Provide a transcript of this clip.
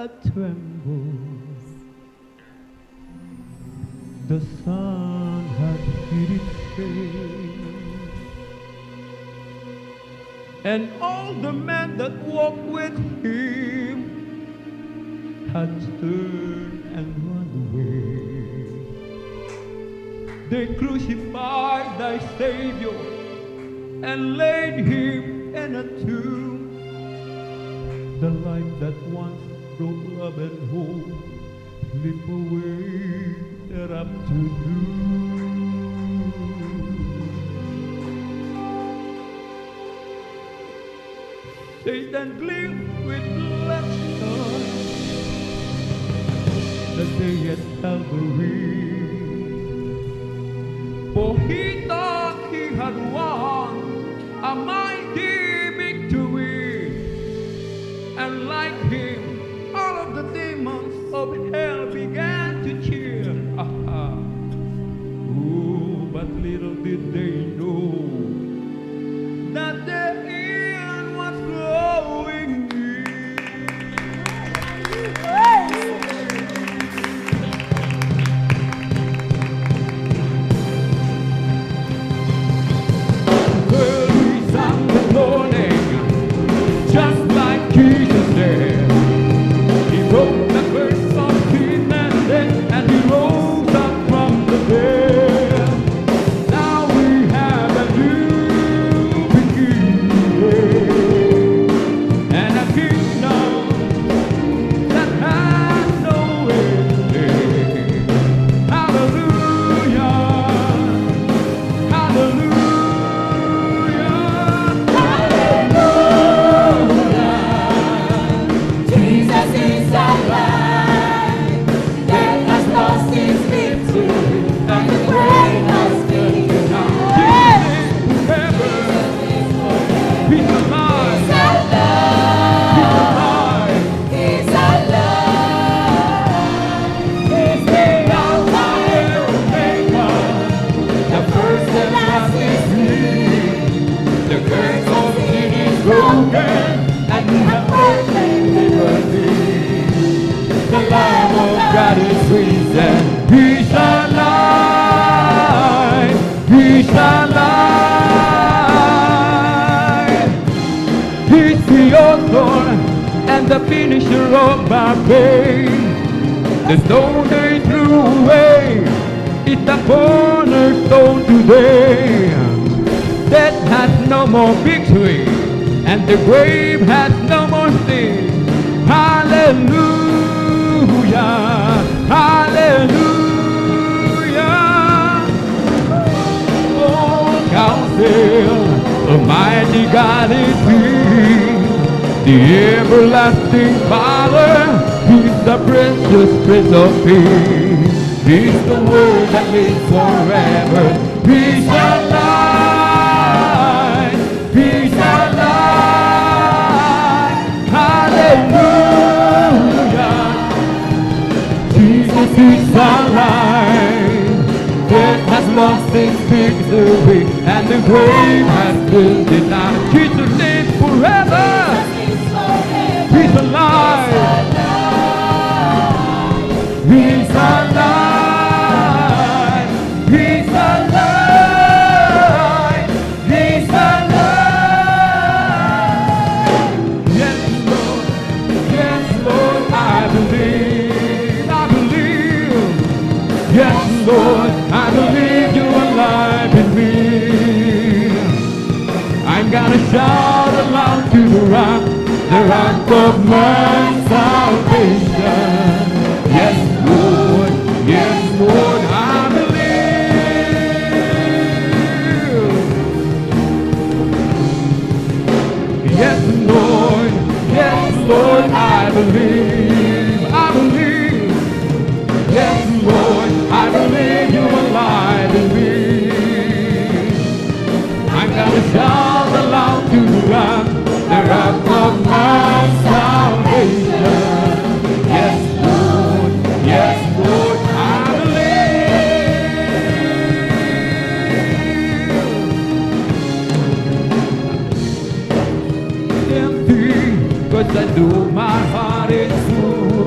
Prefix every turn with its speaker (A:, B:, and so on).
A: that trembles. The sun had hid its face, and all the men that walked with him had turned and run away. They crucified thy Savior and laid him in a tomb. The life that once brought love and hope slip away that afternoon. Satan gleamed with laughter the day at Calvary, for he thought he had won a mighty victory. And like him, all of the demons of hell began to cheer. Oh, but little did they know that their end was growing near. Early Sunday morning, just like Jesus said, he broke the curse of sin and death, and he rose up from the dead. Now we have a new beginning, and a kingdom that has no ending. Hallelujah, hallelujah. God is risen, he's alive, he's alive. He's the author and the finisher of our faith. The stone they threw away is the cornerstone today. Death has no more victory, and the grave has no more sting. Hallelujah, hallelujah. Oh, counsel, Almighty God is here. The everlasting Father, he's the precious Prince of Peace. He's the Word that lives forever. He's alive, he's alive. Hallelujah. Jesus is alive. Death has lost its victory, and the grave has been denied. Jesus lives forever. He's alive. He's alive. He's alive. He's alive. Yes, Lord. Yes, Lord, I believe. I believe. Yes, Lord, I believe you're alive in me. I'm gonna shout aloud to the rock of my salvation. Yes, Lord, I believe. Yes, Lord, I believe. I believe. Yes, Lord, I believe you're alive in me. I'm gonna shout aloud to the rock of my salvation. Yes, Lord, I believe. Empty, 'cause I know my heart is full